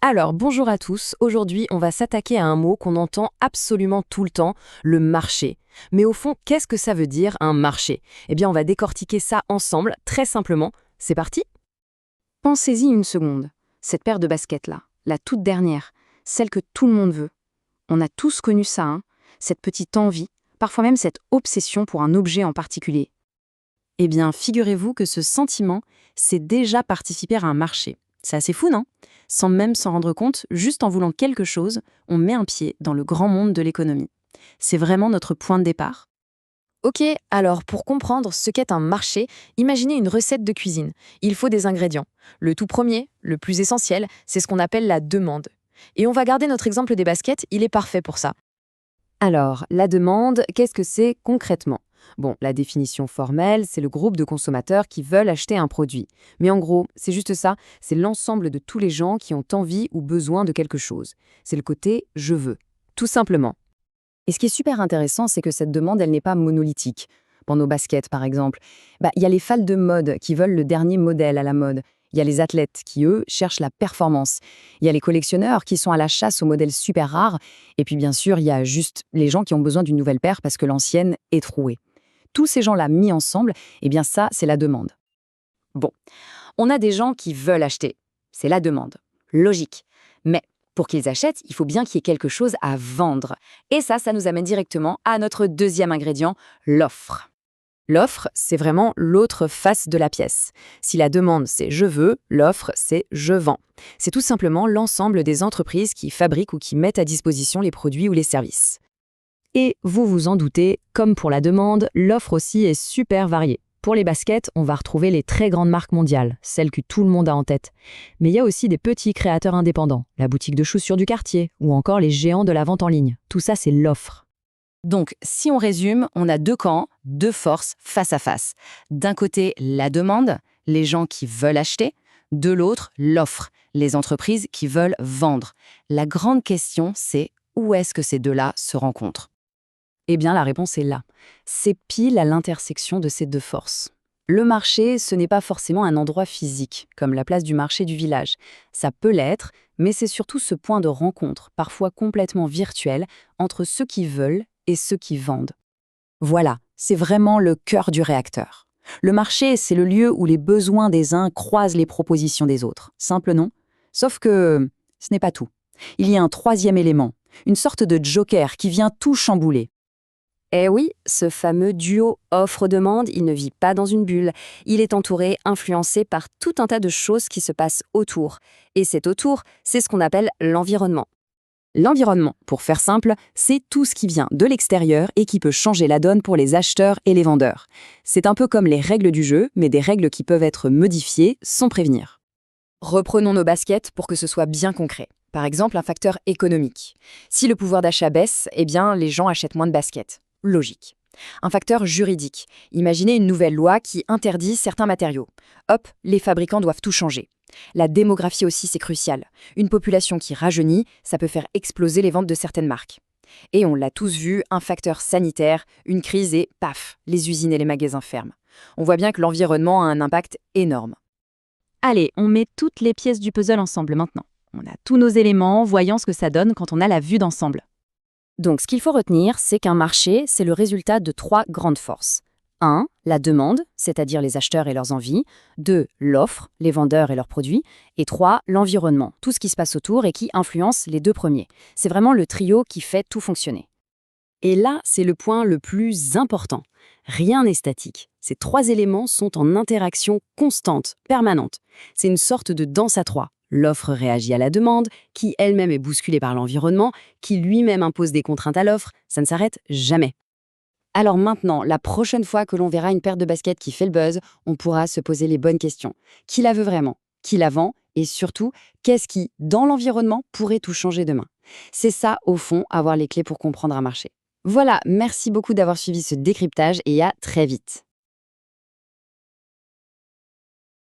Alors, bonjour à tous. Aujourd'hui, on va s'attaquer à un mot qu'on entend absolument tout le temps, le marché. Mais au fond, qu'est-ce que ça veut dire un marché? Eh bien, on va décortiquer ça ensemble, très simplement. C'est parti? Pensez-y une seconde. Cette paire de baskets-là, la toute dernière, celle que tout le monde veut. On a tous connu ça, hein, cette petite envie, parfois même cette obsession pour un objet en particulier. Eh bien, figurez-vous que ce sentiment, c'est déjà participer à un marché. C'est assez fou, non? Sans même s'en rendre compte, juste en voulant quelque chose, on met un pied dans le grand monde de l'économie. C'est vraiment notre point de départ. Ok, alors pour comprendre ce qu'est un marché, imaginez une recette de cuisine. Il faut des ingrédients. Le tout premier, le plus essentiel, c'est ce qu'on appelle la demande. Et on va garder notre exemple des baskets, il est parfait pour ça. Alors, la demande, qu'est-ce que c'est concrètement? Bon, la définition formelle, c'est le groupe de consommateurs qui veulent acheter un produit. Mais en gros, c'est juste ça, c'est l'ensemble de tous les gens qui ont envie ou besoin de quelque chose. C'est le côté « je veux », tout simplement. Et ce qui est super intéressant, c'est que cette demande, elle n'est pas monolithique. Pour nos baskets, par exemple, il y a les fans de mode qui veulent le dernier modèle à la mode. Il y a les athlètes qui, eux, cherchent la performance. Il y a les collectionneurs qui sont à la chasse aux modèles super rares. Et puis, bien sûr, il y a juste les gens qui ont besoin d'une nouvelle paire parce que l'ancienne est trouée. Tous ces gens-là mis ensemble, eh bien ça, c'est la demande. Bon, on a des gens qui veulent acheter. C'est la demande. Logique. Mais pour qu'ils achètent, il faut bien qu'il y ait quelque chose à vendre. Et ça nous amène directement à notre deuxième ingrédient, l'offre. L'offre, c'est vraiment l'autre face de la pièce. Si la demande, c'est « je veux », l'offre, c'est « je vends ». C'est tout simplement l'ensemble des entreprises qui fabriquent ou qui mettent à disposition les produits ou les services. Et vous vous en doutez, comme pour la demande, l'offre aussi est super variée. Pour les baskets, on va retrouver les très grandes marques mondiales, celles que tout le monde a en tête. Mais il y a aussi des petits créateurs indépendants, la boutique de chaussures du quartier, ou encore les géants de la vente en ligne. Tout ça, c'est l'offre. Donc, si on résume, on a deux camps, deux forces face à face. D'un côté, la demande, les gens qui veulent acheter. De l'autre, l'offre, les entreprises qui veulent vendre. La grande question, c'est où est-ce que ces deux-là se rencontrent? Eh bien, la réponse est là. C'est pile à l'intersection de ces deux forces. Le marché, ce n'est pas forcément un endroit physique, comme la place du marché du village. Ça peut l'être, mais c'est surtout ce point de rencontre, parfois complètement virtuel, entre ceux qui veulent et ceux qui vendent. Voilà, c'est vraiment le cœur du réacteur. Le marché, c'est le lieu où les besoins des uns croisent les propositions des autres. Simple nom. Sauf que ce n'est pas tout. Il y a un troisième élément, une sorte de joker qui vient tout chambouler. Eh oui, ce fameux duo offre-demande, il ne vit pas dans une bulle. Il est entouré, influencé par tout un tas de choses qui se passent autour. Et cet autour, c'est ce qu'on appelle l'environnement. L'environnement, pour faire simple, c'est tout ce qui vient de l'extérieur et qui peut changer la donne pour les acheteurs et les vendeurs. C'est un peu comme les règles du jeu, mais des règles qui peuvent être modifiées sans prévenir. Reprenons nos baskets pour que ce soit bien concret. Par exemple, un facteur économique. Si le pouvoir d'achat baisse, eh bien, les gens achètent moins de baskets. Logique. Un facteur juridique. Imaginez une nouvelle loi qui interdit certains matériaux. Hop, les fabricants doivent tout changer. La démographie aussi, c'est crucial. Une population qui rajeunit, ça peut faire exploser les ventes de certaines marques. Et on l'a tous vu, un facteur sanitaire, une crise et paf, les usines et les magasins ferment. On voit bien que l'environnement a un impact énorme. Allez, on met toutes les pièces du puzzle ensemble maintenant. On a tous nos éléments, voyons ce que ça donne quand on a la vue d'ensemble. Donc, ce qu'il faut retenir, c'est qu'un marché, c'est le résultat de trois grandes forces. 1. La demande, c'est-à-dire les acheteurs et leurs envies. 2. L'offre, les vendeurs et leurs produits. Et 3. L'environnement, tout ce qui se passe autour et qui influence les deux premiers. C'est vraiment le trio qui fait tout fonctionner. Et là, c'est le point le plus important. Rien n'est statique. Ces trois éléments sont en interaction constante, permanente. C'est une sorte de danse à trois. L'offre réagit à la demande, qui elle-même est bousculée par l'environnement, qui lui-même impose des contraintes à l'offre. Ça ne s'arrête jamais. Alors maintenant, la prochaine fois que l'on verra une paire de baskets qui fait le buzz, on pourra se poser les bonnes questions. Qui la veut vraiment? Qui la vend? Et surtout, qu'est-ce qui, dans l'environnement, pourrait tout changer demain? C'est ça, au fond, avoir les clés pour comprendre un marché. Voilà, merci beaucoup d'avoir suivi ce décryptage et à très vite.